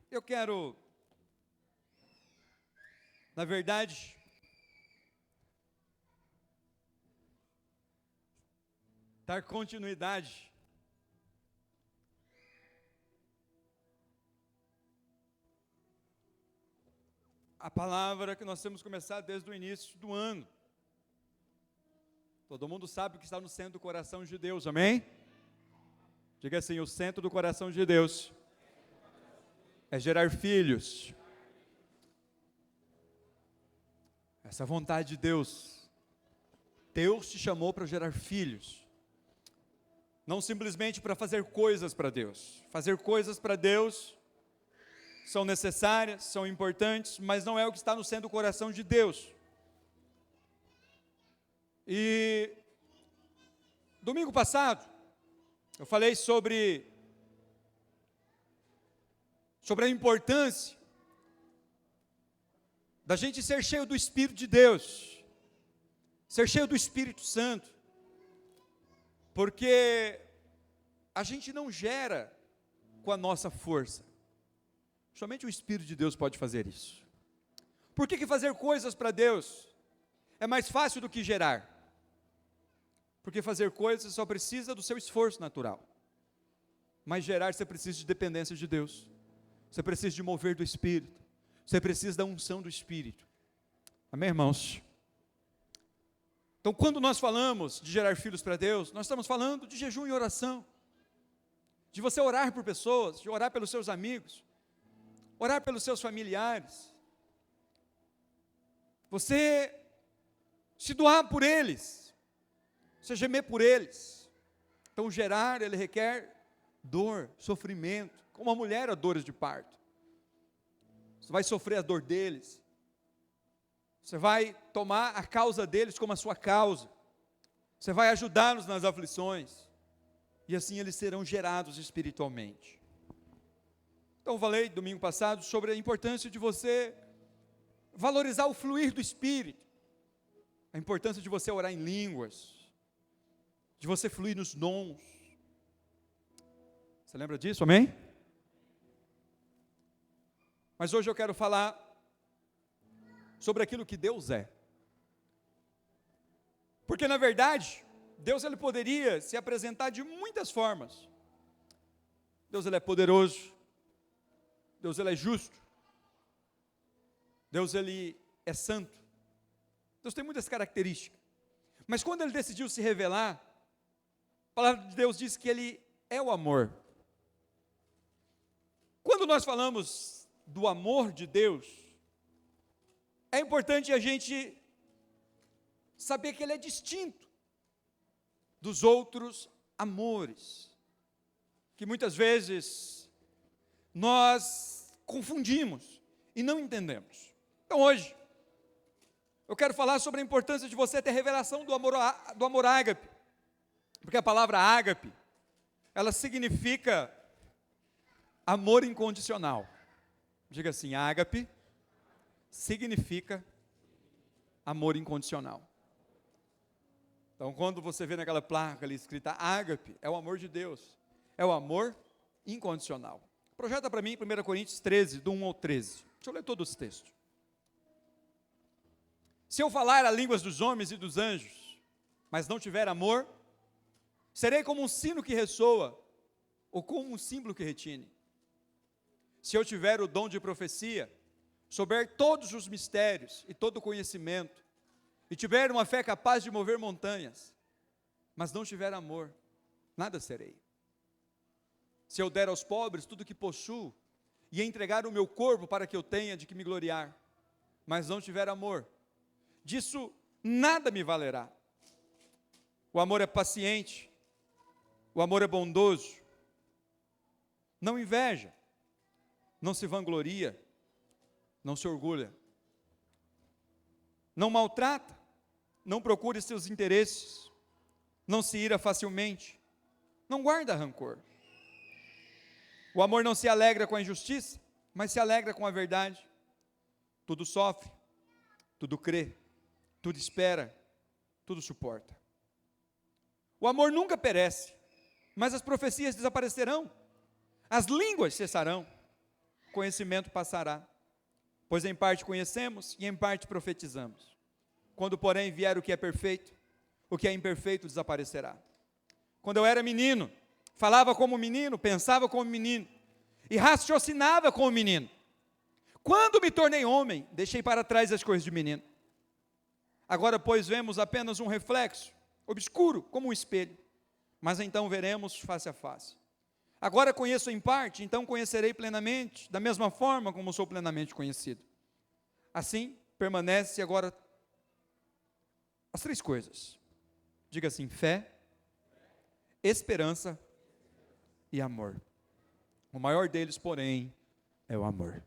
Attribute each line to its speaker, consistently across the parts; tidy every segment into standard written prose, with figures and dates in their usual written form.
Speaker 1: Eu quero, na verdade, dar continuidade à palavra que nós temos começado desde o início do ano. Todo mundo sabe que está no centro do coração de Deus, amém? Diga assim: o centro do coração de Deus é gerar filhos. Essa vontade de Deus. Deus te chamou para gerar filhos. Não simplesmente para fazer coisas para Deus. Fazer coisas para Deus são necessárias, são importantes, mas não é o que está no centro do coração de Deus. E domingo passado, eu falei sobre a importância da gente ser cheio do Espírito de Deus, ser cheio do Espírito Santo, porque a gente não gera com a nossa força, somente o Espírito de Deus pode fazer isso. Por que fazer coisas para Deus é mais fácil do que gerar? Porque fazer coisas só precisa do seu esforço natural, mas gerar você precisa de dependência de Deus. Você precisa de mover do Espírito. Você precisa da unção do Espírito. Amém, irmãos? Então, quando nós falamos de gerar filhos para Deus, nós estamos falando de jejum e oração. De você orar por pessoas, de orar pelos seus amigos, orar pelos seus familiares. Você se doar por eles. Você gemer por eles. Então, gerar, ele requer dor, sofrimento. Como a mulher a dores de parto. Você vai sofrer a dor deles. Você vai tomar a causa deles como a sua causa. Você vai ajudá-los nas aflições. E assim eles serão gerados espiritualmente. Então eu falei domingo passado sobre a importância de você valorizar o fluir do Espírito. A importância de você orar em línguas. De você fluir nos dons. Você lembra disso, amém? Mas hoje eu quero falar sobre aquilo que Deus é. Porque na verdade, Deus ele poderia se apresentar de muitas formas. Deus ele é poderoso. Deus ele é justo. Deus ele é santo. Deus tem muitas características. Mas quando ele decidiu se revelar, a palavra de Deus diz que ele é o amor. Quando nós falamos do amor de Deus, é importante a gente saber que ele é distinto dos outros amores, que muitas vezes nós confundimos e não entendemos. Então hoje, eu quero falar sobre a importância de você ter revelação do amor ágape, porque a palavra ágape, ela significa amor incondicional. Diga assim: ágape significa amor incondicional. Então, quando você vê naquela placa ali escrita ágape, é o amor de Deus, é o amor incondicional. Projeta para mim 1 Coríntios 13, do 1 ao 13. Deixa eu ler todos os textos. Se eu falar a línguas dos homens e dos anjos, mas não tiver amor, serei como um sino que ressoa, ou como um símbolo que retine. Se eu tiver o dom de profecia, souber todos os mistérios e todo o conhecimento, e tiver uma fé capaz de mover montanhas, mas não tiver amor, nada serei. Se eu der aos pobres tudo o que possuo, e entregar o meu corpo para que eu tenha de que me gloriar, mas não tiver amor, disso nada me valerá. O amor é paciente, o amor é bondoso, não inveja, não se vangloria, não se orgulha, não maltrata, não procura seus interesses, não se ira facilmente, não guarda rancor. O amor não se alegra com a injustiça, mas se alegra com a verdade. Tudo sofre, tudo crê, tudo espera, tudo suporta. O amor nunca perece, mas as profecias desaparecerão, as línguas cessarão, conhecimento passará, pois em parte conhecemos e em parte profetizamos. Quando, porém, vier o que é perfeito, o que é imperfeito desaparecerá. Quando eu era menino, falava como menino, pensava como menino, e raciocinava como menino. Quando me tornei homem, deixei para trás as coisas de menino. Agora, pois, vemos apenas um reflexo, obscuro, como um espelho, mas então veremos face a face. Agora conheço em parte, então conhecerei plenamente, da mesma forma como sou plenamente conhecido. Assim, permanece agora as três coisas. Diga assim: fé, esperança e amor. O maior deles, porém, é o amor.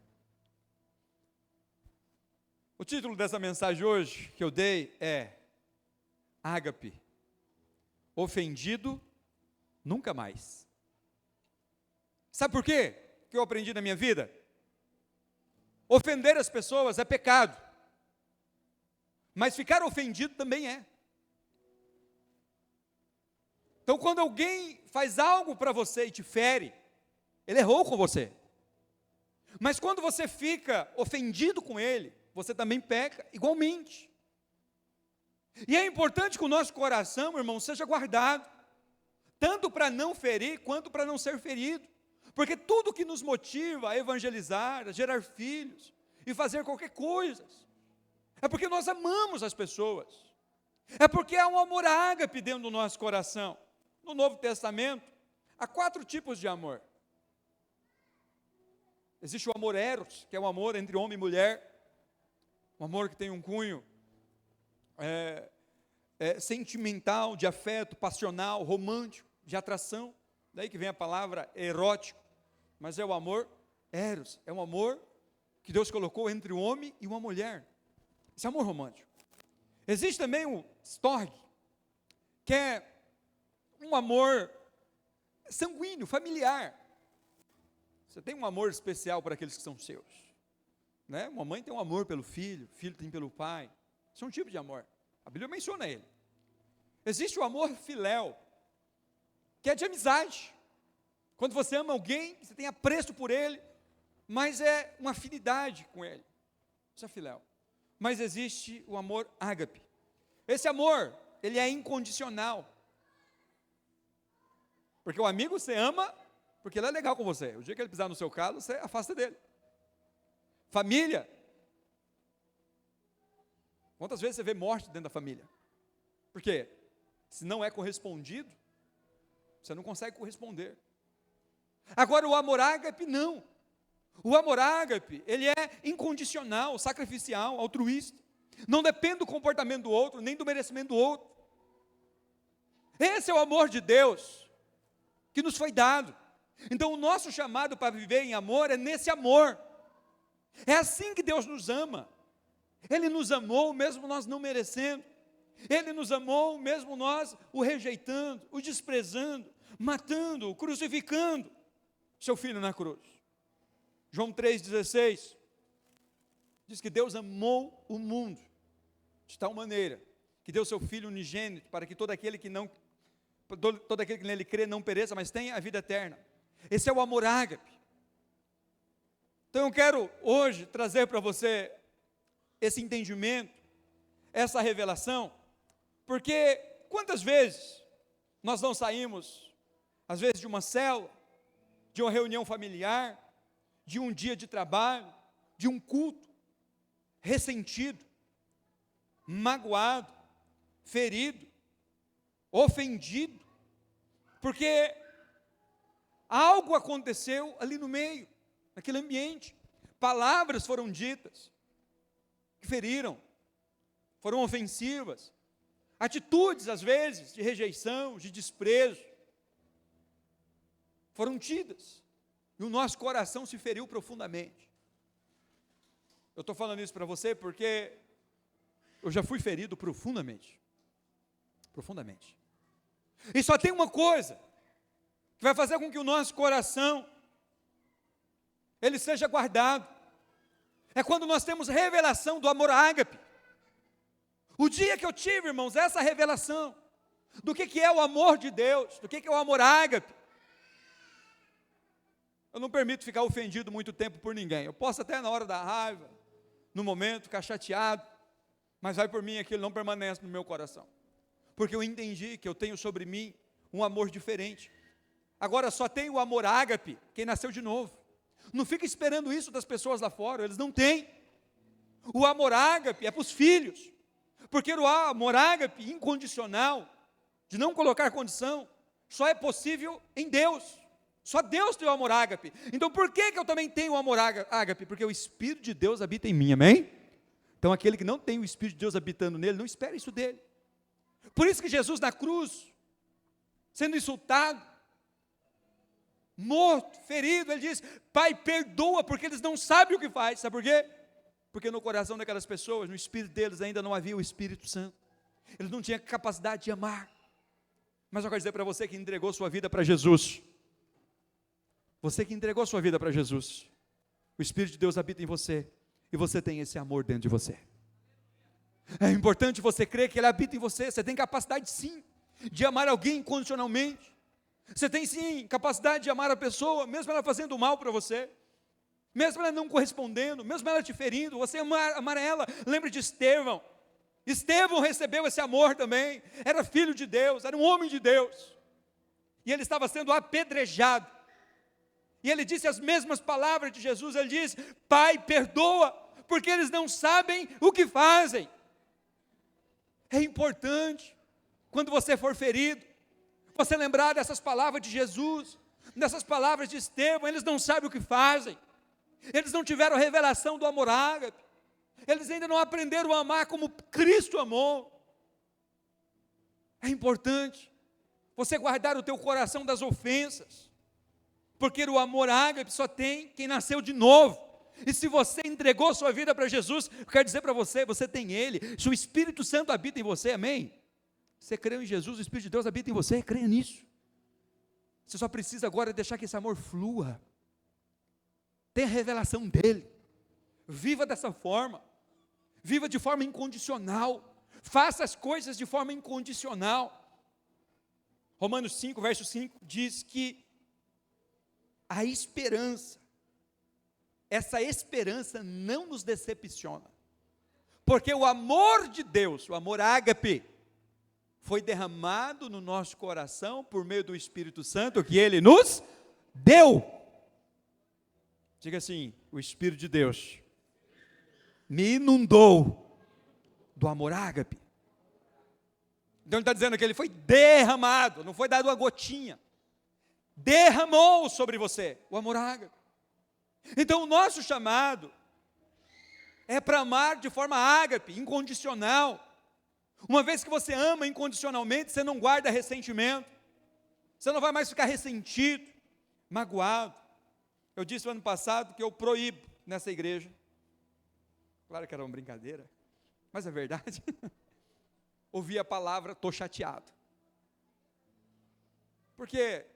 Speaker 1: O título dessa mensagem hoje que eu dei é Ágape, ofendido nunca mais. Sabe por quê que eu aprendi na minha vida? Ofender as pessoas é pecado, mas ficar ofendido também é. Então, quando alguém faz algo para você e te fere, ele errou com você. Mas quando você fica ofendido com ele, você também peca igualmente. E é importante que o nosso coração, irmão, seja guardado, tanto para não ferir, quanto para não ser ferido. Porque tudo que nos motiva a evangelizar, a gerar filhos, e fazer qualquer coisa, é porque nós amamos as pessoas. É porque há um amor ágape dentro do nosso coração. No Novo Testamento, há 4 tipos de amor. Existe o amor eros, que é o amor entre homem e mulher, um amor que tem um cunho sentimental, de afeto, passional, romântico, de atração, daí que vem a palavra erótico, mas é o amor eros, é um amor que Deus colocou entre o homem e uma mulher, esse amor romântico. Existe também o storge, que é um amor sanguíneo, familiar. Você tem um amor especial para aqueles que são seus, né? Uma mãe tem um amor pelo filho, o filho tem pelo pai. Isso é um tipo de amor, a Bíblia menciona ele. Existe o amor filéu, que é de amizade. Quando você ama alguém, você tem apreço por ele, mas é uma afinidade com ele. Isso é filéu. Mas existe o amor ágape. Esse amor, ele é incondicional. Porque o amigo você ama, porque ele é legal com você. O dia que ele pisar no seu calo, você afasta dele. Família. Quantas vezes você vê morte dentro da família? Por quê? Se não é correspondido, você não consegue corresponder. Agora o amor ágape não. O amor ágape, ele é incondicional, sacrificial, altruísta. Não depende do comportamento do outro, nem do merecimento do outro. Esse é o amor de Deus que nos foi dado. Então o nosso chamado para viver em amor é nesse amor. É assim que Deus nos ama. Ele nos amou mesmo nós não merecendo. Ele nos amou mesmo nós o rejeitando, o desprezando, matando, crucificando seu filho na cruz. João 3,16 diz que Deus amou o mundo de tal maneira que deu seu filho unigênito para que todo aquele que nele crê não pereça, mas tenha a vida eterna. Esse é o amor ágape. Então eu quero hoje trazer para você esse entendimento, essa revelação, porque quantas vezes nós não saímos, às vezes de uma célula, de uma reunião familiar, de um dia de trabalho, de um culto, ressentido, magoado, ferido, ofendido, porque algo aconteceu ali no meio, naquele ambiente, palavras foram ditas, que feriram, foram ofensivas, atitudes às vezes de rejeição, de desprezo, foram tidas, e o nosso coração se feriu profundamente. Eu estou falando isso para você porque eu já fui ferido profundamente, profundamente, e só tem uma coisa, que vai fazer com que o nosso coração, ele seja guardado, é quando nós temos revelação do amor ágape. O dia que eu tive, irmãos, essa revelação, do que é o amor de Deus, do que é o amor ágape, Eu não permito ficar ofendido muito tempo por ninguém. Eu posso até na hora da raiva, no momento, ficar chateado, mas vai por mim, aquilo não permanece no meu coração. Porque eu entendi que eu tenho sobre mim um amor diferente. Agora só tem o amor ágape quem nasceu de novo. Não fica esperando isso das pessoas lá fora, eles não têm. O amor ágape é para os filhos. Porque o amor ágape incondicional, de não colocar condição, só é possível em Deus. Só Deus tem o amor ágape. Então por que eu também tenho o amor ágape? Porque o Espírito de Deus habita em mim, amém? Então aquele que não tem o Espírito de Deus habitando nele, não espera isso dele. Por isso que Jesus na cruz, sendo insultado, morto, ferido, ele diz: Pai, perdoa, porque eles não sabem o que faz. Sabe por quê? Porque no coração daquelas pessoas, no espírito deles ainda não havia o Espírito Santo. Eles não tinham capacidade de amar. Mas eu quero dizer para você que entregou sua vida para Jesus, você que entregou sua vida para Jesus, o Espírito de Deus habita em você, e você tem esse amor dentro de você. É importante você crer que Ele habita em você. Você tem capacidade sim, de amar alguém incondicionalmente. Você tem sim capacidade de amar a pessoa, mesmo ela fazendo mal para você, mesmo ela não correspondendo, mesmo ela te ferindo, você amar ela. Lembre de Estevão. Estevão recebeu esse amor também, era filho de Deus, era um homem de Deus, e ele estava sendo apedrejado, e ele disse as mesmas palavras de Jesus. Ele disse: Pai, perdoa, porque eles não sabem o que fazem. É importante, quando você for ferido, você lembrar dessas palavras de Jesus, dessas palavras de Estevão. Eles não sabem o que fazem, eles não tiveram a revelação do amor ágape, eles ainda não aprenderam a amar como Cristo amou. É importante você guardar o teu coração das ofensas, porque o amor ágape só tem quem nasceu de novo. E se você entregou sua vida para Jesus, eu quero dizer para você, você tem Ele, se o Espírito Santo habita em você, amém? Você creu em Jesus, o Espírito de Deus habita em você, creia nisso. Você só precisa agora deixar que esse amor flua, tenha a revelação dEle, viva dessa forma, viva de forma incondicional, faça as coisas de forma incondicional. Romanos 5, verso 5, diz que a esperança, essa esperança não nos decepciona, porque o amor de Deus, o amor ágape, foi derramado no nosso coração por meio do Espírito Santo que Ele nos deu. Diga assim: o Espírito de Deus me inundou do amor ágape. Então ele está dizendo que ele foi derramado, não foi dado uma gotinha, derramou sobre você o amor ágape. Então o nosso chamado é para amar de forma ágape, incondicional. Uma vez que você ama incondicionalmente, você não guarda ressentimento, você não vai mais ficar ressentido, magoado. Eu disse no ano passado que eu proíbo nessa igreja, claro que era uma brincadeira, mas é verdade, ouvir a palavra "estou chateado", porque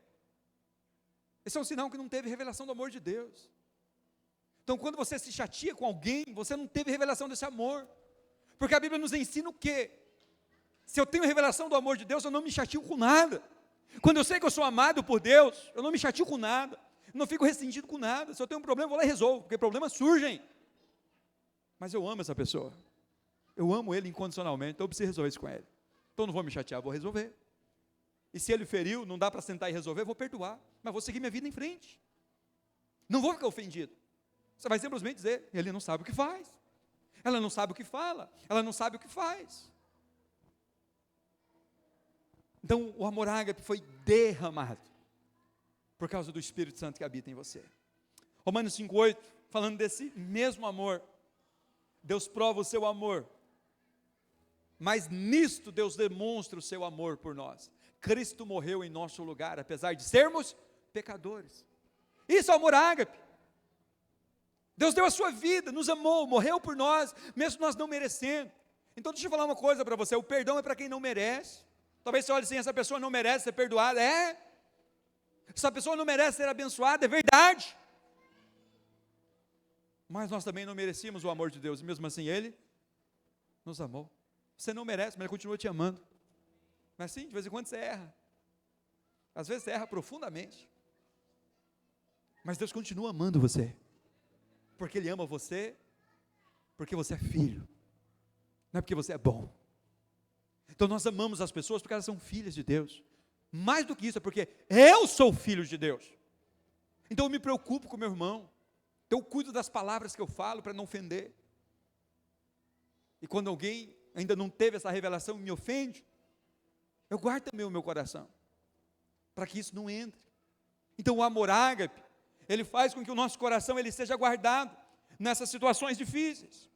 Speaker 1: esse é um sinal que não teve revelação do amor de Deus. Então quando você se chateia com alguém, você não teve revelação desse amor, porque a Bíblia nos ensina o quê? Se eu tenho revelação do amor de Deus, eu não me chateo com nada. Quando eu sei que eu sou amado por Deus, eu não me chateo com nada, eu não fico ressentido com nada. Se eu tenho um problema, eu vou lá e resolvo, porque problemas surgem, mas eu amo essa pessoa, eu amo ele incondicionalmente, então eu preciso resolver isso com ele, então eu não vou me chatear, vou resolver. E se ele feriu, não dá para sentar e resolver, eu vou perdoar, mas vou seguir minha vida em frente, não vou ficar ofendido. Você vai simplesmente dizer: ele não sabe o que faz, ela não sabe o que fala, ela não sabe o que faz. Então o amor ágape foi derramado por causa do Espírito Santo que habita em você. Romanos 5,8, falando desse mesmo amor, Deus prova o seu amor, mas nisto Deus demonstra o seu amor por nós. Cristo morreu em nosso lugar, apesar de sermos pecadores. Isso é o amor ágape. Deus deu a sua vida, nos amou, morreu por nós, mesmo nós não merecendo. Então deixa eu falar uma coisa para você: o perdão é para quem não merece. Talvez você olhe assim: essa pessoa não merece ser perdoada. Essa pessoa não merece ser abençoada, é verdade. Mas nós também não merecíamos o amor de Deus, e mesmo assim Ele nos amou. Você não merece, mas Ele continua te amando. Mas sim, de vez em quando você erra. Às vezes você erra profundamente. Mas Deus continua amando você, porque Ele ama você, porque você é filho, não é porque você é bom. Então nós amamos as pessoas porque elas são filhas de Deus. Mais do que isso, é porque eu sou filho de Deus. Então eu me preocupo com o meu irmão, então eu cuido das palavras que eu falo para não ofender. E quando alguém ainda não teve essa revelação e me ofende, eu guardo também o meu coração, para que isso não entre. Então o amor ágape, ele faz com que o nosso coração ele seja guardado nessas situações difíceis.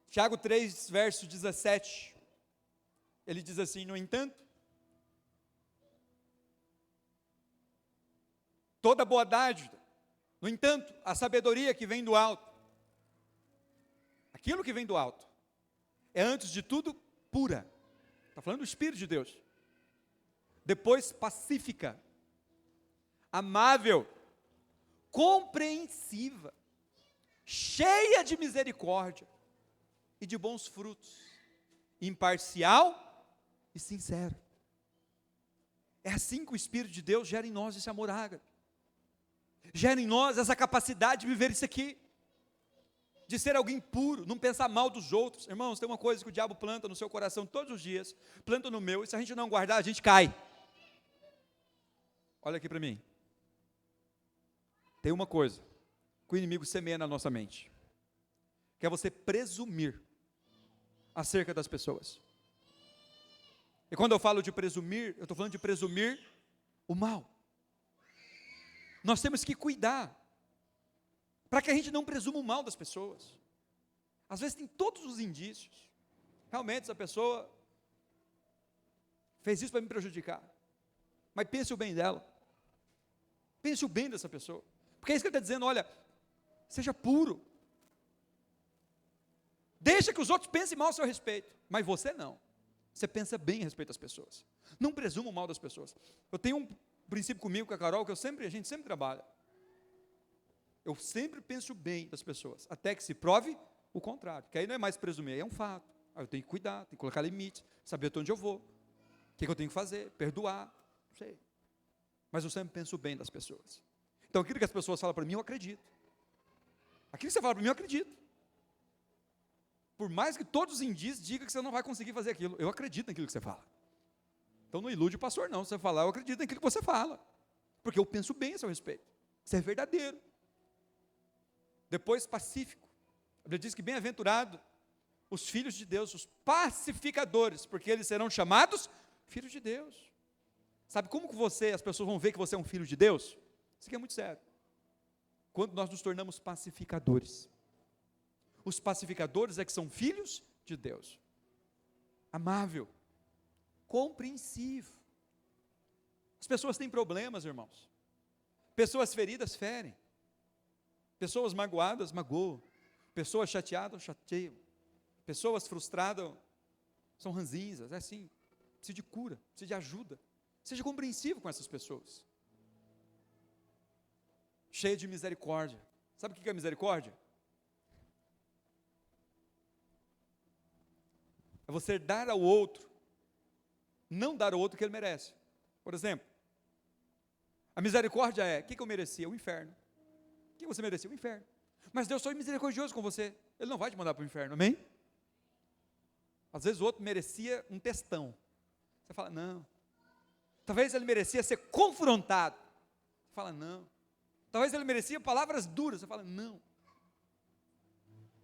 Speaker 1: Tiago 3, verso 17, ele diz assim: no entanto, toda boa dádiva, no entanto, a sabedoria que vem do alto, aquilo que vem do alto, é antes de tudo pura, está falando do Espírito de Deus, depois pacífica, amável, compreensiva, cheia de misericórdia e de bons frutos, imparcial e sincero. É assim que o Espírito de Deus gera em nós esse amor ágape, gera em nós essa capacidade de viver isso aqui, de ser alguém puro, não pensar mal dos outros. Irmãos, tem uma coisa que o diabo planta no seu coração todos os dias, planta no meu, e se a gente não guardar, a gente cai. Olha aqui para mim, tem uma coisa que o inimigo semeia na nossa mente, que é você presumir acerca das pessoas. E quando eu falo de presumir, eu estou falando de presumir o mal. Nós temos que cuidar, para que a gente não presuma o mal das pessoas. Às vezes tem todos os indícios, realmente essa pessoa fez isso para me prejudicar, mas pense o bem dela, pense o bem dessa pessoa, porque é isso que ele está dizendo: olha, seja puro, deixa que os outros pensem mal a seu respeito, mas você não, você pensa bem a respeito das pessoas, não presuma o mal das pessoas. Eu tenho um princípio comigo, com a Carol, que a gente sempre trabalha, eu sempre penso bem das pessoas, até que se prove o contrário, que aí não é mais presumir, aí é um fato, aí eu tenho que cuidar, tenho que colocar limite, saber até onde eu vou, o que eu tenho que fazer, perdoar, não sei, mas eu sempre penso bem das pessoas. Então aquilo que as pessoas falam para mim, eu acredito, aquilo que você fala para mim, eu acredito, por mais que todos os indícios digam que você não vai conseguir fazer aquilo, eu acredito naquilo que você fala. Então não ilude o pastor não, você falar, eu acredito naquilo que você fala, porque eu penso bem a seu respeito, isso é verdadeiro. Depois pacífico, a Bíblia diz que bem-aventurado os filhos de Deus, os pacificadores, porque eles serão chamados filhos de Deus. Sabe como que as pessoas vão ver que você é um filho de Deus? Isso aqui é muito sério, quando nós nos tornamos pacificadores. Os pacificadores é que são filhos de Deus, amável, compreensivo. As pessoas têm problemas, irmãos, pessoas feridas ferem, pessoas magoadas magoam, pessoas chateadas chateiam, pessoas frustradas são ranzinzas, é assim, precisa de cura, precisa de ajuda, seja compreensivo com essas pessoas, cheio de misericórdia. Sabe o que é misericórdia? É você dar ao outro, não dar ao outro o que ele merece. Por exemplo, a misericórdia é, o que eu merecia? O inferno. O que você merecia? O inferno. Mas Deus foi misericordioso com você, Ele não vai te mandar para o inferno, amém? Às vezes o outro merecia um textão, você fala, não. Talvez ele merecia ser confrontado, você fala, não. Talvez ele merecia palavras duras, você fala, não.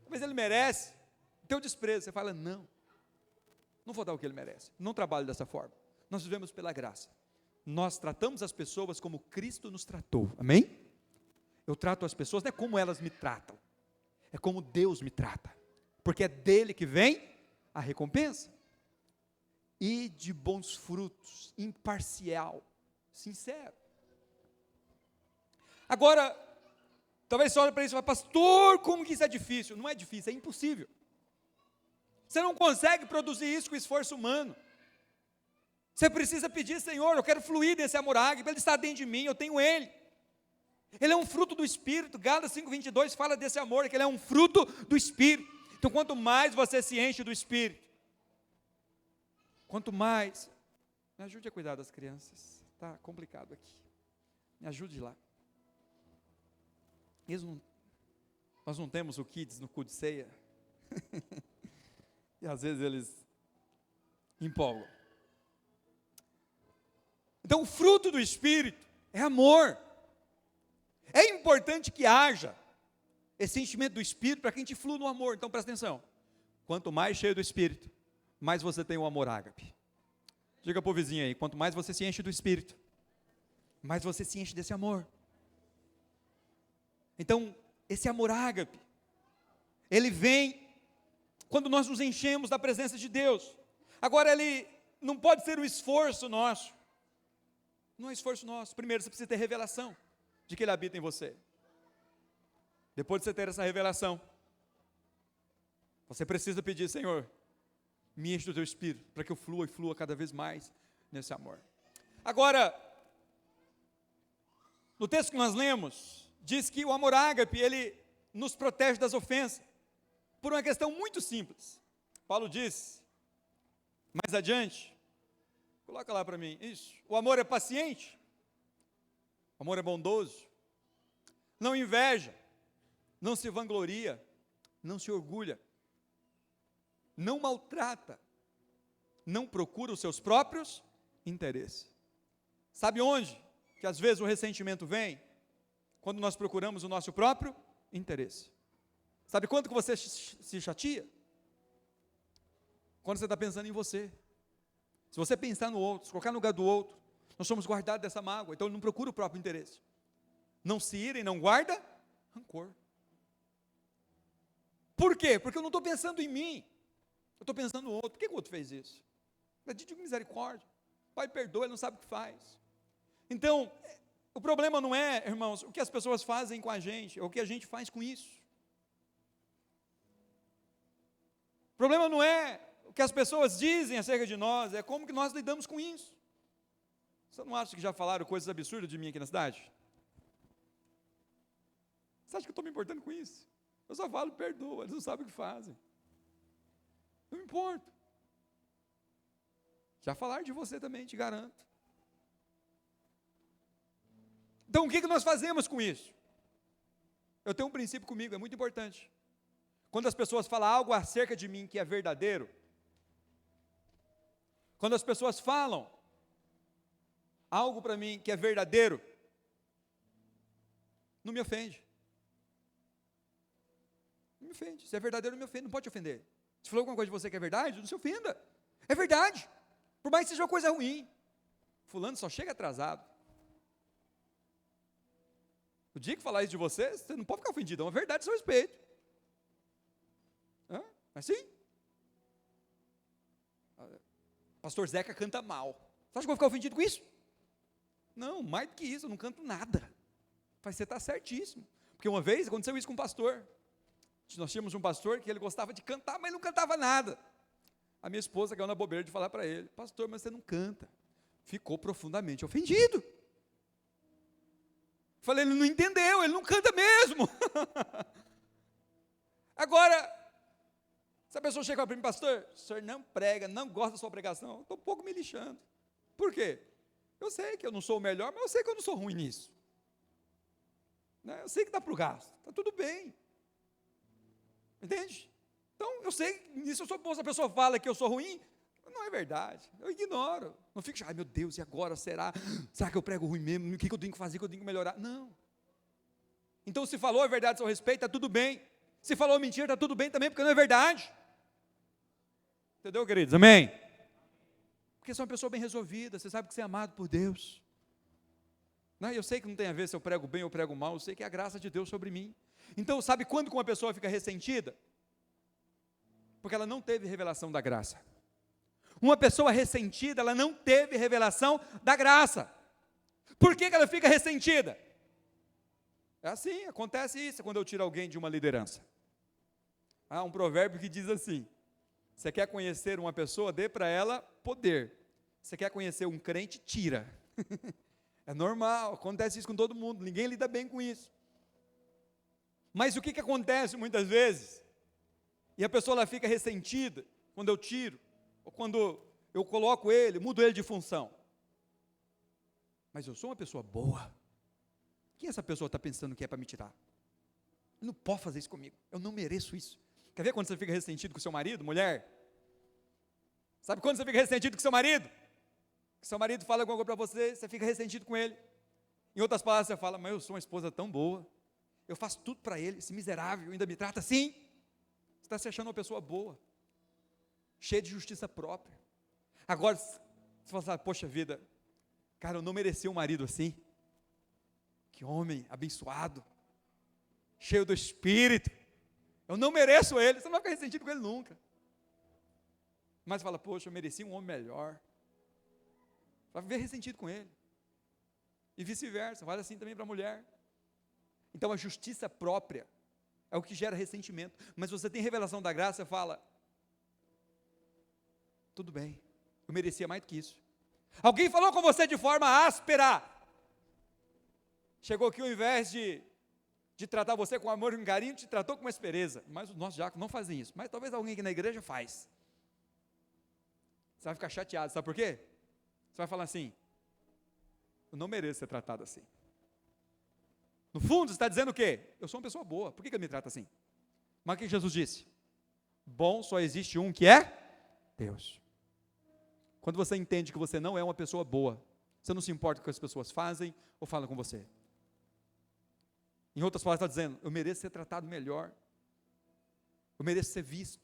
Speaker 1: Talvez ele merece teu desprezo, você fala, não. Não vou dar o que ele merece, não trabalho dessa forma. Nós vivemos pela graça, nós tratamos as pessoas como Cristo nos tratou, amém? Eu trato as pessoas não é como elas me tratam, é como Deus me trata, porque é dele que vem a recompensa. E de bons frutos, imparcial, sincero. Agora, talvez você olhe para isso e fale, pastor, como que isso é difícil? Não é difícil, é impossível. Você não consegue produzir isso com esforço humano. Você precisa pedir, Senhor, eu quero fluir desse amor ágape, Ele está dentro de mim, eu tenho Ele. Ele é um fruto do Espírito, Gálatas 5:22 fala desse amor, que ele é um fruto do Espírito. Então quanto mais você se enche do Espírito, quanto mais, me ajude a cuidar das crianças, está complicado aqui. Me ajude lá. Nós não temos o Kids no cu de ceia. E às vezes eles empolgam. Então o fruto do Espírito é amor. É importante que haja esse sentimento do Espírito para que a gente flua no amor. Então presta atenção. Quanto mais cheio do Espírito, mais você tem o amor ágape. Diga para o vizinho aí, quanto mais você se enche do Espírito, mais você se enche desse amor. Então, esse amor ágape, ele vem quando nós nos enchemos da presença de Deus. Agora, ele não pode ser um esforço nosso. Não é esforço nosso. Primeiro, você precisa ter revelação de que ele habita em você. Depois de você ter essa revelação, você precisa pedir: Senhor, me enche do teu Espírito, para que eu flua e flua cada vez mais nesse amor. Agora, no texto que nós lemos, diz que o amor ágape, ele nos protege das ofensas, por uma questão muito simples. Paulo diz, mais adiante, coloca lá para mim, isso, o amor é paciente, o amor é bondoso, não inveja, não se vangloria, não se orgulha, não maltrata, não procura os seus próprios interesses. Sabe onde que às vezes o ressentimento vem? Quando nós procuramos o nosso próprio interesse. Sabe quanto que você se chateia? Quando você está pensando em você. Se você pensar no outro, se colocar no lugar do outro, nós somos guardados dessa mágoa, então ele não procura o próprio interesse. Não se ira e não guarda rancor. Por quê? Porque eu não estou pensando em mim, eu estou pensando no outro. Por que o outro fez isso? Pede misericórdia. Pai, perdoa, ele não sabe o que faz. Então, o problema não é, irmãos, o que as pessoas fazem com a gente, é o que a gente faz com isso. O problema não é o que as pessoas dizem acerca de nós, é como que nós lidamos com isso. Você não acha que já falaram coisas absurdas de mim aqui na cidade? Você acha que eu estou me importando com isso? Eu só falo, perdoa, eles não sabem o que fazem. Não me importo. Já falaram de você também, te garanto. Então, o que nós fazemos com isso? Eu tenho um princípio comigo, é muito importante. Quando as pessoas falam algo acerca de mim que é verdadeiro, quando as pessoas falam algo para mim que é verdadeiro, não me ofende. Não me ofende. Se é verdadeiro, não me ofende, não pode te ofender. Se falou alguma coisa de você que é verdade, não se ofenda. É verdade. Por mais que seja uma coisa ruim. Fulano só chega atrasado. O dia que falar isso de você, você não pode ficar ofendido, é uma verdade a seu respeito. Assim? Pastor Zeca canta mal. Você acha que eu vou ficar ofendido com isso? Não, mais do que isso, eu não canto nada. Mas você está certíssimo. Porque uma vez aconteceu isso com um pastor. Nós tínhamos um pastor que ele gostava de cantar, mas não cantava nada. A minha esposa caiu na bobeira de falar para ele: pastor, mas você não canta. Ficou profundamente ofendido. Falei, ele não entendeu, ele não canta mesmo. Agora, se a pessoa chega para mim: pastor, o senhor não prega, não gosta da sua pregação, eu estou um pouco me lixando. Por quê? Eu sei que eu não sou o melhor, mas eu sei que eu não sou ruim nisso. Eu sei que dá para o gasto, está tudo bem. Entende? Então, eu sei, nisso eu sou bom. Se a pessoa fala que eu sou ruim, não é verdade, eu ignoro. Não fico, ai meu Deus, e agora, será que eu prego ruim mesmo? O que eu tenho que fazer, o que eu tenho que melhorar? Não. Então, se falou a verdade a seu respeito, está tudo bem. Se falou mentira, está tudo bem também, porque não é verdade. Entendeu, queridos? Amém? Porque você é uma pessoa bem resolvida, você sabe que você é amado por Deus. Eu sei que não tem a ver se eu prego bem ou prego mal, eu sei que é a graça de Deus sobre mim. Então, sabe quando que uma pessoa fica ressentida? Porque ela não teve revelação da graça. Uma pessoa ressentida, ela não teve revelação da graça. Por que ela fica ressentida? É assim, acontece isso quando eu tiro alguém de uma liderança. Há um provérbio que diz assim: você quer conhecer uma pessoa, dê para ela poder. Você quer conhecer um crente, tira. É normal, acontece isso com todo mundo, ninguém lida bem com isso. Mas o que acontece muitas vezes? E a pessoa ela fica ressentida quando eu tiro, ou quando eu coloco ele, mudo ele de função. Mas eu sou uma pessoa boa, Quem essa pessoa está pensando que é para me tirar? Ele não pode fazer isso comigo, eu não mereço isso. Quer ver quando você fica ressentido com seu marido, mulher? Sabe quando você fica ressentido com seu marido? Que seu marido fala alguma coisa para você, você fica ressentido com ele. Em outras palavras, você fala, mas eu sou uma esposa tão boa, eu faço tudo para ele, esse miserável ainda me trata assim. Você está se achando uma pessoa boa, cheia de justiça própria. Agora, você fala assim, poxa vida, cara, eu não mereci um marido assim. Que homem abençoado, cheio do Espírito, eu não mereço ele. Você não vai ficar ressentido com ele nunca. Mas fala, poxa, eu mereci um homem melhor. Vai viver ressentido com ele. E vice-versa, vale assim também para a mulher. Então a justiça própria é o que gera ressentimento. Mas você tem revelação da graça, fala, tudo bem, eu merecia mais do que isso. Alguém falou com você de forma áspera. Chegou aqui, ao invés de tratar você com amor e com carinho, te tratou com uma aspereza. Mas os nossos diáconos não fazem isso. Mas talvez alguém aqui na igreja faz. Você vai ficar chateado, sabe por quê? Você vai falar assim, eu não mereço ser tratado assim. No fundo, você está dizendo o quê? Eu sou uma pessoa boa, por que ele me trata assim? Mas o que Jesus disse? Bom só existe um que é Deus. Quando você entende que você não é uma pessoa boa, você não se importa com o que as pessoas fazem ou falam com você. Em outras palavras, está dizendo, eu mereço ser tratado melhor, eu mereço ser visto.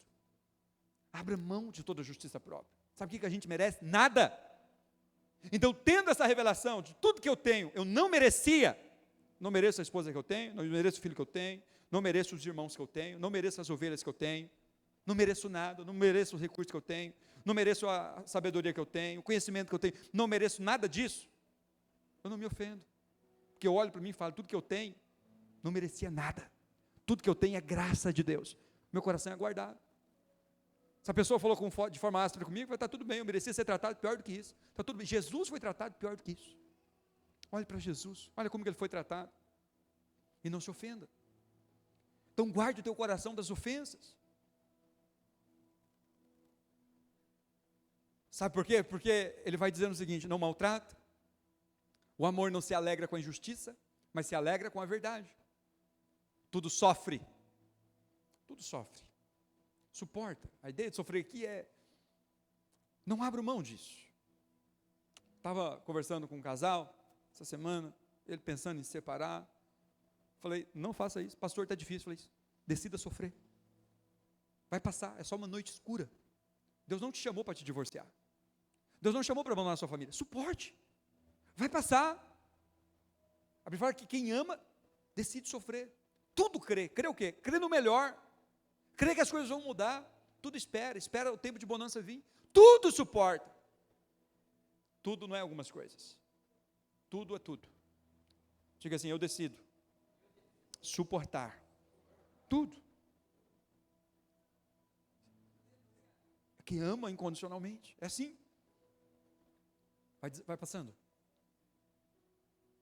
Speaker 1: Abra mão de toda a justiça própria. Sabe o que a gente merece? Nada. Então, tendo essa revelação de tudo que eu tenho, eu não merecia, não mereço a esposa que eu tenho, não mereço o filho que eu tenho, não mereço os irmãos que eu tenho, não mereço as ovelhas que eu tenho, não mereço nada, não mereço os recursos que eu tenho, não mereço a sabedoria que eu tenho, o conhecimento que eu tenho, não mereço nada disso, eu não me ofendo, porque eu olho para mim e falo, tudo que eu tenho, não merecia nada, tudo que eu tenho é graça de Deus, meu coração é guardado. Se a pessoa falou de forma áspera comigo, vai estar tudo bem, eu merecia ser tratado pior do que isso, está tudo bem, Jesus foi tratado pior do que isso. Olhe para Jesus, olha como que ele foi tratado, e não se ofenda. Então guarde o teu coração das ofensas. Sabe por quê? Porque ele vai dizendo o seguinte, não maltrata, o amor não se alegra com a injustiça, mas se alegra com a verdade. Tudo sofre, suporta. A ideia de sofrer aqui é, não abra mão disso. Estava conversando com um casal, essa semana, ele pensando em se separar, falei, não faça isso, pastor, está difícil, falei, decida sofrer, vai passar, é só uma noite escura, Deus não te chamou para te divorciar, Deus não te chamou para abandonar a sua família, suporte, vai passar. A Bíblia fala que quem ama, decide sofrer, tudo crê o quê? Crê no melhor, crê que as coisas vão mudar, tudo espera o tempo de bonança vir, tudo suporta, tudo não é algumas coisas, tudo é tudo. Diga assim, eu decido suportar tudo. Que ama incondicionalmente, é assim. Vai passando.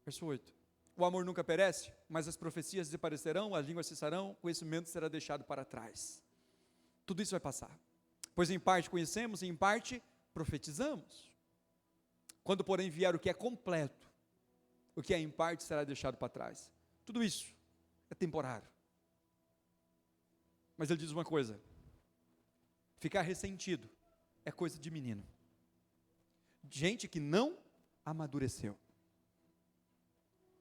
Speaker 1: Verso 8. O amor nunca perece, mas as profecias desaparecerão, as línguas cessarão, o conhecimento será deixado para trás. Tudo isso vai passar. Pois em parte conhecemos e em parte profetizamos. Quando porém vier o que é completo, o que é em parte será deixado para trás. Tudo isso é temporário. Mas ele diz uma coisa, ficar ressentido é coisa de menino. Gente que não amadureceu.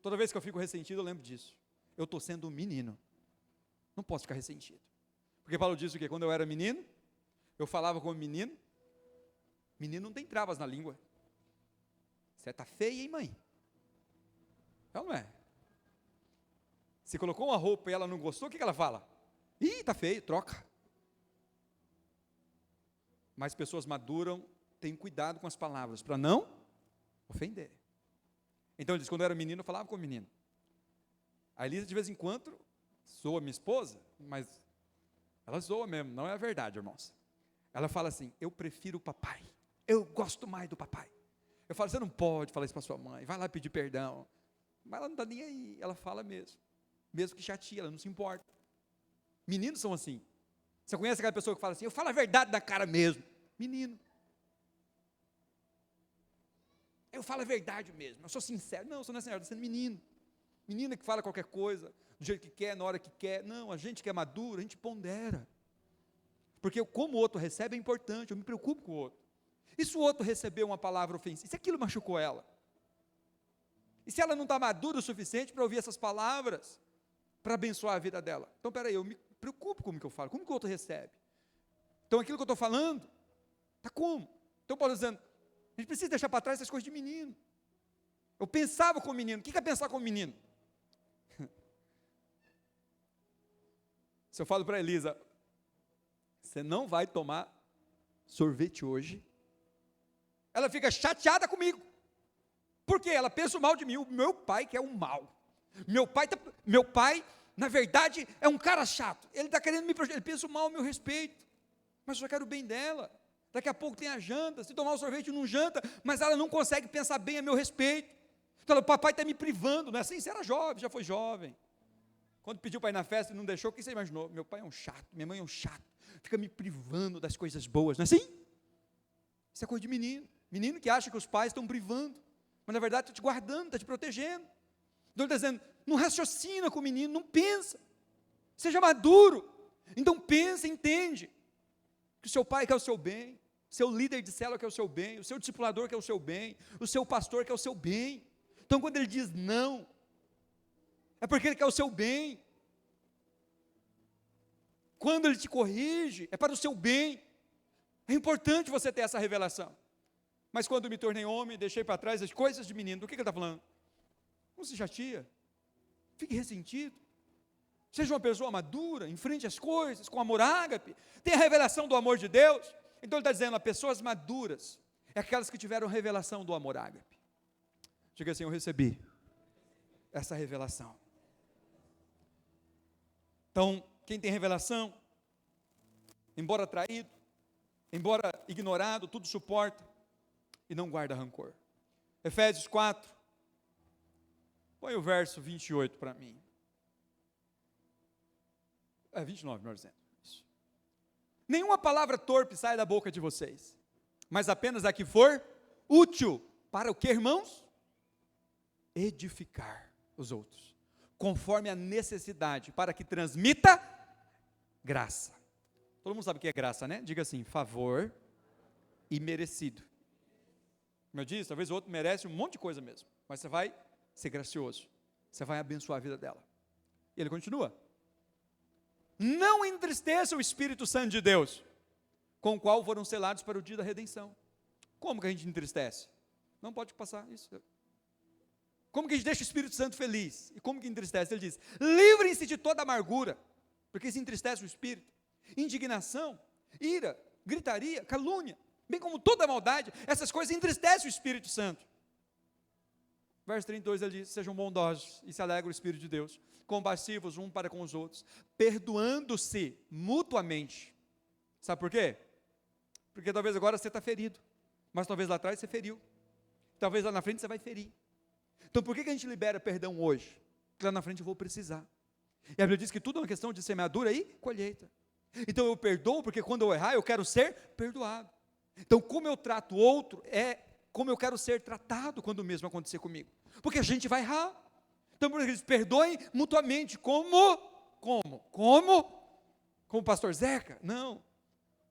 Speaker 1: Toda vez que eu fico ressentido, eu lembro disso. Eu estou sendo um menino. Não posso ficar ressentido. Porque Paulo disse o quê? Quando eu era menino, eu falava como menino. Menino não tem travas na língua. Você está feia, hein, mãe? É ou não é? Se colocou uma roupa e ela não gostou, o que ela fala? Ih, está feio, troca. Mas pessoas maduram, têm cuidado com as palavras, para não ofender. Então ele diz, quando eu era menino, eu falava como menino. A Elisa, de vez em quando, zoa minha esposa, mas ela zoa mesmo, não é a verdade, irmãos. Ela fala assim, eu prefiro o papai, eu gosto mais do papai. Eu falo, você não pode falar isso para sua mãe, vai lá pedir perdão. Mas ela não está nem aí, ela fala mesmo que chateia, ela não se importa. Meninos são assim. Você conhece aquela pessoa que fala assim, eu falo a verdade da cara mesmo. Menino. Eu falo a verdade mesmo, eu sou sincero. Não, você não é sincero, você é menino. menina que fala qualquer coisa, do jeito que quer, na hora que quer. Não, a gente que é maduro, a gente pondera. Porque como o outro recebe é importante, eu me preocupo com o outro. E se o outro recebeu uma palavra ofensiva? E se aquilo machucou ela? E se ela não está madura o suficiente para ouvir essas palavras, para abençoar a vida dela? Então, peraí, eu me preocupo com como que eu falo, como que o outro recebe? Então, aquilo que eu estou falando, está como? Então, Paulo dizendo, a gente precisa deixar para trás essas coisas de menino. Eu pensava como menino. O que é pensar como menino? Se eu falo para a Elisa, você não vai tomar sorvete hoje, ela fica chateada comigo. Por quê? Ela pensa o mal de mim. O meu pai que é o mal. Meu pai, na verdade, é um cara chato. Ele está querendo me proteger. Ele pensa o mal ao meu respeito. Mas eu só quero o bem dela. Daqui a pouco tem a janta. Se tomar o sorvete, não janta. Mas ela não consegue pensar bem a meu respeito. Então, o papai está me privando. Não é assim? Você era jovem, já foi jovem. Quando pediu para ir na festa e não deixou, o que você imaginou? Meu pai é um chato, minha mãe é um chato. Fica me privando das coisas boas. Não é assim? Isso é coisa de menino. Menino que acha que os pais estão privando. Mas na verdade está te guardando, está te protegendo. Então ele está dizendo, não raciocina com o menino, não pensa. Seja maduro. Então pensa, entende. Que o seu pai quer o seu bem, seu líder de célula quer o seu bem, o seu discipulador quer o seu bem, o seu pastor quer o seu bem. Então quando ele diz não, é porque ele quer o seu bem. Quando ele te corrige, é para o seu bem. É importante você ter essa revelação. Mas quando me tornei homem, deixei para trás as coisas de menino, do que ele está falando? Não se chateia, fique ressentido, seja uma pessoa madura, enfrente as coisas com amor ágape, tenha a revelação do amor de Deus. Então ele está dizendo, pessoas maduras, é aquelas que tiveram revelação do amor ágape. Diga assim, eu recebi essa revelação. Então, quem tem revelação, embora traído, embora ignorado, tudo suporta, e não guarda rancor. Efésios 4, põe o verso 28 para mim. 29, melhor dizendo. Isso. Nenhuma palavra torpe sai da boca de vocês, mas apenas a que for útil. Para o que, irmãos? Edificar os outros, conforme a necessidade, para que transmita graça. Todo mundo sabe o que é graça, né? Diga assim, favor e merecido. Como eu disse, talvez o outro merece um monte de coisa mesmo, mas você vai ser gracioso, você vai abençoar a vida dela. E ele continua, não entristeça o Espírito Santo de Deus, com o qual foram selados para o dia da redenção. Como que a gente entristece? Não pode passar isso. Como que a gente deixa o Espírito Santo feliz? E como que entristece? Ele diz, livrem-se de toda amargura, porque isso entristece o Espírito, indignação, ira, gritaria, calúnia, bem como toda maldade, essas coisas entristecem o Espírito Santo. Verso 32, ele diz, sejam bondosos e se alegra o Espírito de Deus, compassivos um para com os outros, perdoando-se mutuamente. Sabe por quê? Porque talvez agora você está ferido, mas talvez lá atrás você feriu, talvez lá na frente você vai ferir. Então por que a gente libera perdão hoje? Porque lá na frente eu vou precisar. E a Bíblia diz que tudo é uma questão de semeadura e colheita. Então eu perdoo, porque quando eu errar eu quero ser perdoado. Então, como eu trato o outro, é como eu quero ser tratado quando o mesmo acontecer comigo. Porque a gente vai errar. Então, por isso, perdoem mutuamente. Como? Como o pastor Zeca? Não.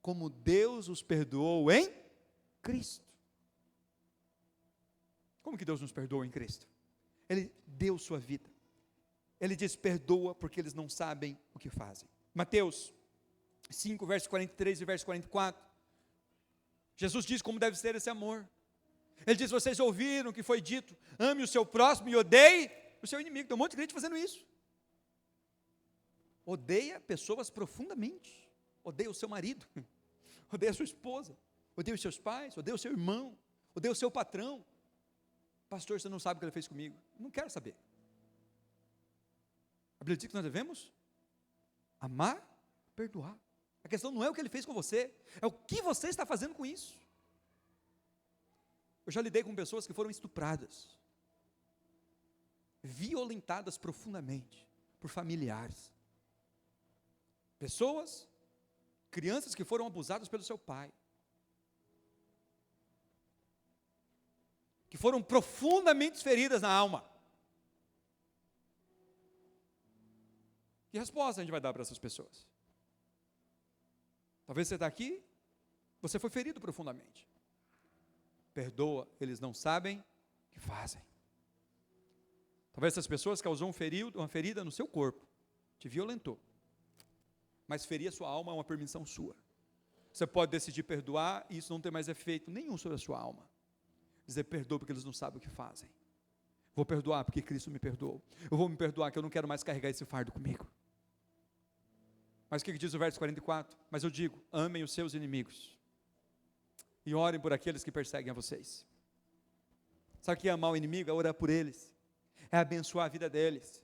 Speaker 1: Como Deus os perdoou em Cristo. Como que Deus nos perdoou em Cristo? Ele deu sua vida. Ele diz, perdoa porque eles não sabem o que fazem. Mateus 5, verso 43 e verso 44. Jesus diz como deve ser esse amor. Ele diz, vocês ouviram o que foi dito, ame o seu próximo e odeie o seu inimigo. Tem um monte de gente fazendo isso. Odeia pessoas profundamente. Odeia o seu marido, odeia a sua esposa, odeia os seus pais, odeia o seu irmão, odeia o seu patrão. Pastor, você não sabe o que ele fez comigo. Não quero saber. A Bíblia diz que nós devemos amar, perdoar. A questão não é o que ele fez com você, é o que você está fazendo com isso. Eu já lidei com pessoas que foram estupradas, violentadas profundamente por familiares. Pessoas, crianças que foram abusadas pelo seu pai, que foram profundamente feridas na alma. Que resposta a gente vai dar para essas pessoas? Talvez você está aqui, você foi ferido profundamente. Perdoa, eles não sabem o que fazem. Talvez essas pessoas causou uma ferida no seu corpo, te violentou. Mas ferir a sua alma é uma permissão sua. Você pode decidir perdoar e isso não tem mais efeito nenhum sobre a sua alma. Dizer perdoa porque eles não sabem o que fazem. Vou perdoar porque Cristo me perdoou. Eu vou me perdoar que eu não quero mais carregar esse fardo comigo. Mas o que diz o verso 44? Mas eu digo, amem os seus inimigos. E orem por aqueles que perseguem a vocês. Sabe o que é amar o inimigo? É orar por eles. É abençoar a vida deles.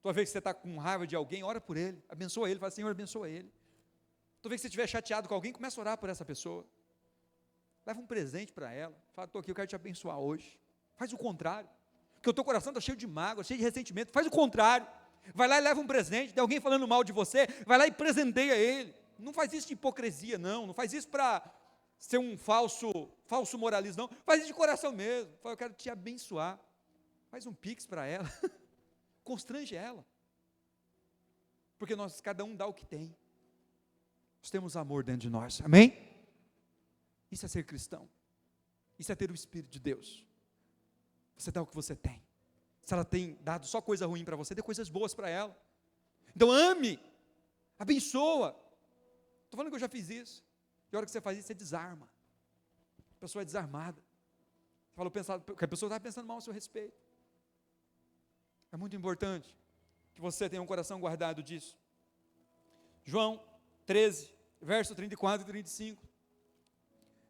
Speaker 1: Toda vez que você está com raiva de alguém, ora por ele. Abençoa ele, fala, Senhor, abençoa ele. Toda vez que você estiver chateado com alguém, começa a orar por essa pessoa. Leva um presente para ela. Fala, estou aqui, eu quero te abençoar hoje. Faz o contrário. Porque o teu coração está cheio de mágoa, cheio de ressentimento. Faz o contrário. Vai lá e leva um presente. Tem alguém falando mal de você, vai lá e presenteia ele. Não faz isso de hipocrisia, não. Não faz isso para ser um falso moralismo, não. Faz isso de coração mesmo. Fala, eu quero te abençoar. Faz um pix para ela. Constrange ela. Porque cada um dá o que tem. Nós temos amor dentro de nós. Amém? Isso é ser cristão. Isso é ter o Espírito de Deus. Você dá o que você tem. Se ela tem dado só coisa ruim para você, dê coisas boas para ela. Então ame, abençoa. Estou falando que eu já fiz isso. E a hora que você faz isso, você desarma. A pessoa é desarmada. Você falou, porque a pessoa está pensando mal a seu respeito. É muito importante que você tenha um coração guardado disso. João 13, verso 34 e 35.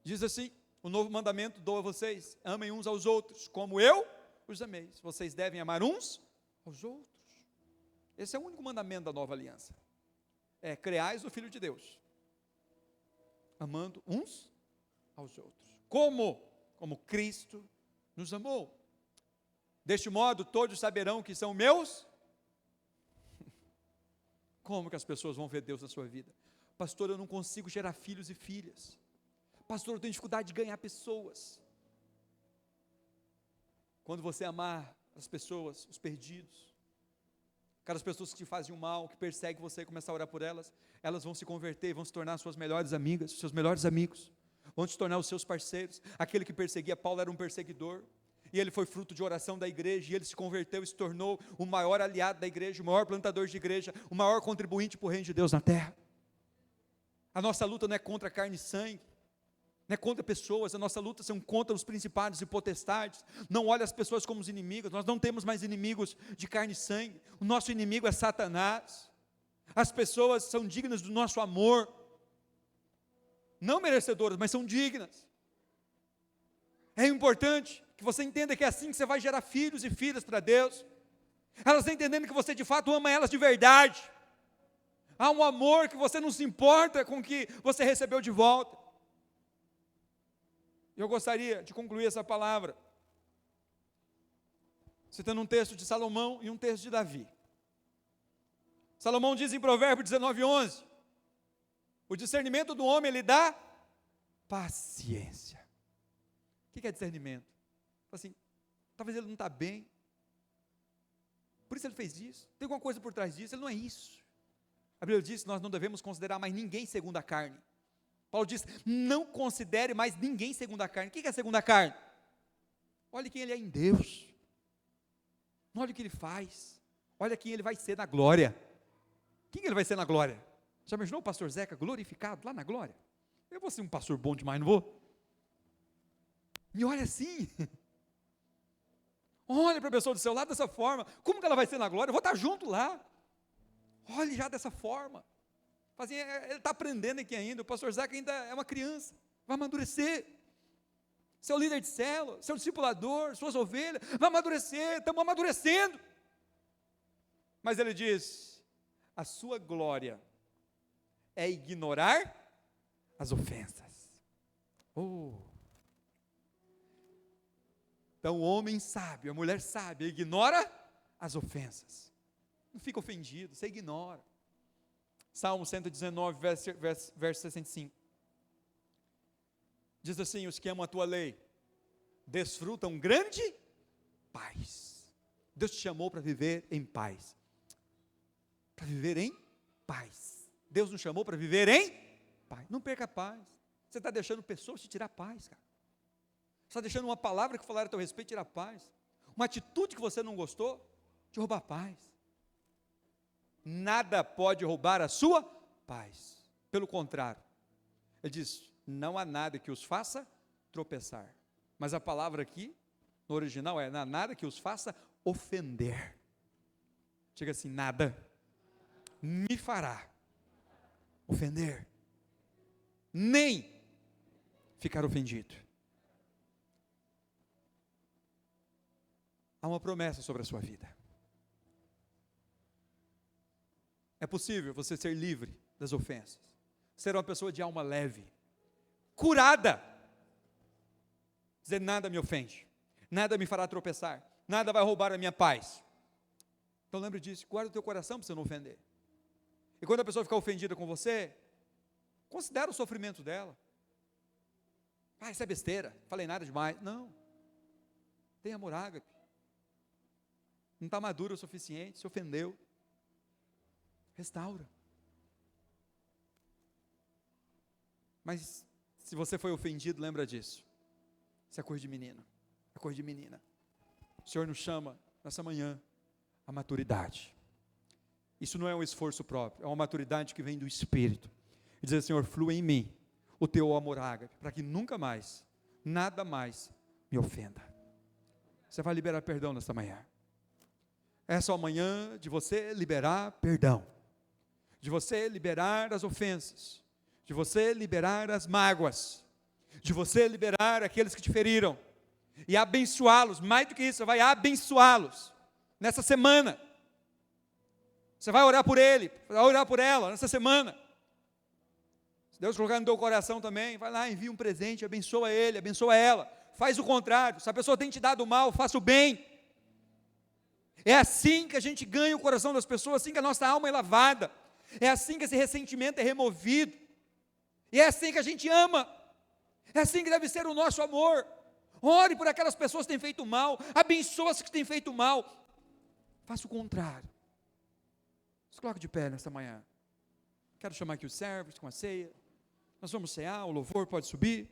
Speaker 1: Diz assim, o novo mandamento dou a vocês, amem uns aos outros, como eu os amei. Vocês devem amar uns aos outros. Esse é o único mandamento da nova aliança. É, creais no Filho de Deus, amando uns aos outros. Como? Como Cristo nos amou. Deste modo, todos saberão que são meus. Como que as pessoas vão ver Deus na sua vida? Pastor, eu não consigo gerar filhos e filhas. Pastor, eu tenho dificuldade de ganhar pessoas. Quando você amar as pessoas, os perdidos, aquelas pessoas que te fazem o mal, que perseguem você e começar a orar por elas, elas vão se converter, vão se tornar suas melhores amigas, seus melhores amigos, vão se tornar os seus parceiros. Aquele que perseguia Paulo era um perseguidor, e ele foi fruto de oração da igreja, e ele se converteu e se tornou o maior aliado da igreja, o maior plantador de igreja, o maior contribuinte para o reino de Deus na terra. A nossa luta não é contra carne e sangue, não é contra pessoas, a nossa luta são contra os principados e potestades. Não olhe as pessoas como os inimigos, nós não temos mais inimigos de carne e sangue, o nosso inimigo é Satanás. As pessoas são dignas do nosso amor, não merecedoras, mas são dignas. É importante que você entenda que é assim que você vai gerar filhos e filhas para Deus, elas entendendo que você de fato ama elas de verdade. Há um amor que você não se importa com o que você recebeu de volta. Eu gostaria de concluir essa palavra citando um texto de Salomão e um texto de Davi. Salomão diz em Provérbios 19:11, o discernimento do homem ele dá paciência. O que é discernimento? Assim, talvez ele não está bem, por isso ele fez isso, tem alguma coisa por trás disso, ele não é isso. A Bíblia diz que nós não devemos considerar mais ninguém segundo a carne. Paulo diz, não considere mais ninguém segundo a carne. O que é segundo a carne? Olhe quem ele é em Deus, não olhe o que ele faz, olha quem ele vai ser na glória. Quem ele vai ser na glória? Já imaginou o pastor Zeca glorificado lá na glória? Eu vou ser um pastor bom demais, não vou? Me olha assim, olha para a pessoa do seu lado dessa forma, como que ela vai ser na glória? Eu vou estar junto lá, olhe já dessa forma. Assim, ele está aprendendo aqui ainda, o pastor Zeca ainda é uma criança, vai amadurecer, seu líder de célula, seu discipulador, suas ovelhas, vai amadurecer, estamos amadurecendo, mas ele diz, a sua glória é ignorar as ofensas. Então o homem sábio, a mulher sábia, ignora as ofensas, não fica ofendido, você ignora. Salmo 119, verso 65. Diz assim, os que amam a tua lei, desfrutam grande paz. Deus te chamou para viver em paz. para viver em paz. Deus nos chamou para viver em paz. Não perca a paz. Você está deixando pessoas te tirar a paz, cara. Você está deixando uma palavra que falaram a teu respeito tirar a paz. Uma atitude que você não gostou, te roubar a paz. Nada pode roubar a sua paz. Pelo contrário, ele diz, não há nada que os faça tropeçar. Mas a palavra aqui, no original, não há nada que os faça ofender. Chega assim, nada me fará ofender, nem ficar ofendido. Há uma promessa sobre a sua vida. É possível você ser livre das ofensas, ser uma pessoa de alma leve, curada, dizer nada me ofende, nada me fará tropeçar, nada vai roubar a minha paz. Então lembre disso, guarda o teu coração para você não ofender. E quando a pessoa ficar ofendida com você, considera o sofrimento dela. Ah, isso é besteira, falei nada demais. Não, tem amor ágape. Não está maduro o suficiente, se ofendeu. Restaura. Mas se você foi ofendido, lembra disso. Isso é coisa de menino, é coisa de menina. O Senhor nos chama nessa manhã a maturidade. Isso não é um esforço próprio, é uma maturidade que vem do Espírito. E dizer, Senhor, flua em mim o teu amor ágape, para que nunca mais, nada mais me ofenda. Você vai liberar perdão nesta manhã. Essa é a manhã de você liberar perdão, de você liberar as ofensas, de você liberar as mágoas, de você liberar aqueles que te feriram, e abençoá-los. Mais do que isso, você vai abençoá-los nessa semana. Você vai orar por ele, vai orar por ela nessa semana. Se Deus colocar no teu coração também, vai lá, envia um presente, abençoa ele, abençoa ela. Faz o contrário, se a pessoa tem te dado mal, faça o bem. É assim que a gente ganha o coração das pessoas, assim que a nossa alma é lavada, é assim que esse ressentimento é removido, e é assim que a gente ama, é assim que deve ser o nosso amor. Ore por aquelas pessoas que têm feito mal, abençoe as que têm feito mal, faça o contrário. Se coloque de pé nesta manhã. Quero chamar aqui os servos com a ceia, nós vamos cear, o louvor pode subir.